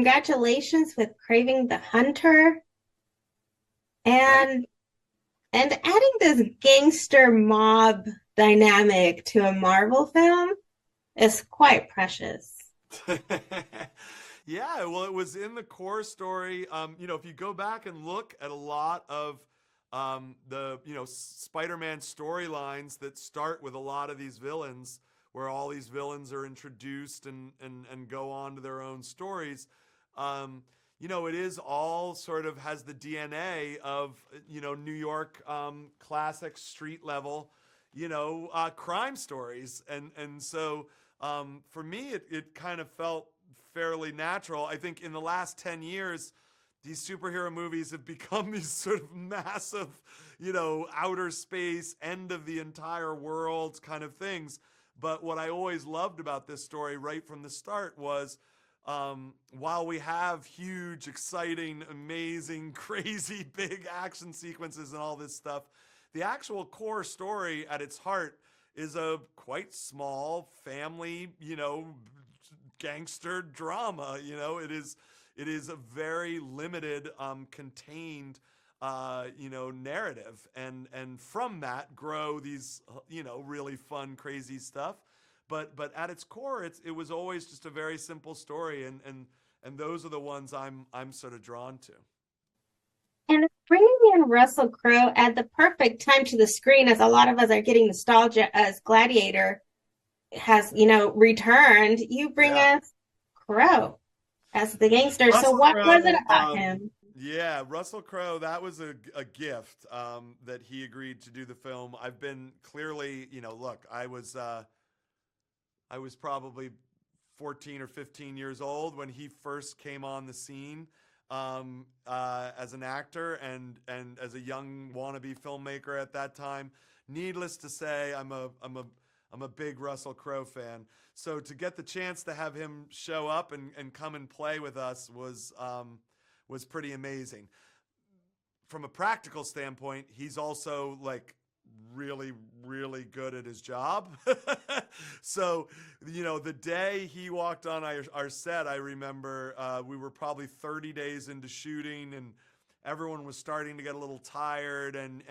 congratulations with Kraven the Hunter Thank and adding this gangster mob dynamic to a Marvel film is quite precious. Yeah, well, it was in the core story. If you go back and look at a lot of Spider-Man storylines that start with a lot of these villains, where all these villains are introduced and go on to their own stories. It is all sort of has the DNA of New York classic street level, crime stories, and so for me it kind of felt fairly natural. I think in the last 10 years, these superhero movies have become these sort of massive, outer space, end of the entire world kind of things. But what I always loved about this story right from the start was while we have huge, exciting, amazing, crazy, big action sequences and all this stuff, the actual core story at its heart is a quite small family, gangster drama. It is a very limited, contained, narrative, and from that grow these, really fun, crazy stuff. But at its core, it was always just a very simple story, and those are the ones I'm sort of drawn to. And bringing in Russell Crowe at the perfect time to the screen, as a lot of us are getting nostalgia as Gladiator has, returned, you bring Yeah. us Crowe as the gangster. So Russell what was it Crowe, about him? yeah, Russell Crowe, that was a gift that he agreed to do the film. I've been clearly, look, I was probably 14 or 15 years old when he first came on the scene as an actor and as a young wannabe filmmaker at that time. Needless to say, I'm a big Russell Crowe fan. So to get the chance to have him show up and come and play with us was pretty amazing. From a practical standpoint, he's also like really, really good at his job. So, the day he walked on our set, I remember we were probably 30 days into shooting, and everyone was starting to get a little tired and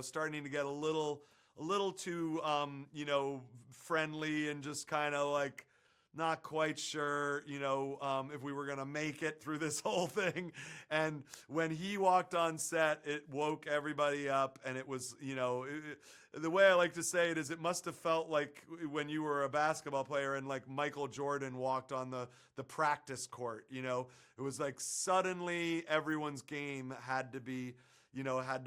starting to get a little too, friendly and just kind of like not quite sure, if we were going to make it through this whole thing. And when he walked on set, it woke everybody up. And it was, the way I like to say it is it must have felt like when you were a basketball player and like Michael Jordan walked on the practice court. It was like suddenly everyone's game had to be, had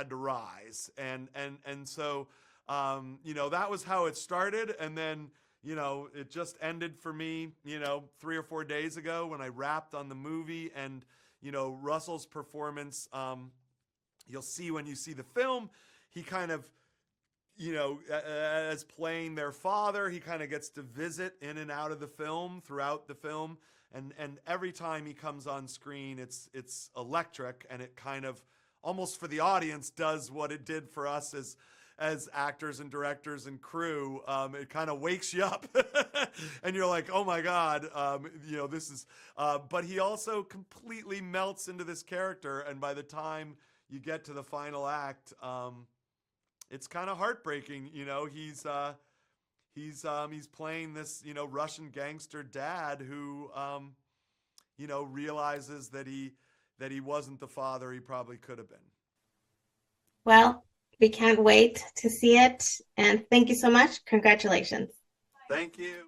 to rise. And so, that was how it started. And then, it just ended for me, 3 or 4 days ago when I wrapped on the movie. And, Russell's performance, you'll see when you see the film, he kind of, as playing their father, he kind of gets to visit in and out of the film throughout the film. And every time he comes on screen, it's electric, and it kind of almost for the audience does what it did for us as actors and directors and crew. It kind of wakes you up and you're like, oh my God, this is, but he also completely melts into this character. And by the time you get to the final act, it's kind of heartbreaking. He's playing this, Russian gangster dad who, realizes that he wasn't the father he probably could have been. Well, we can't wait to see it. And thank you so much. Congratulations. Thank you.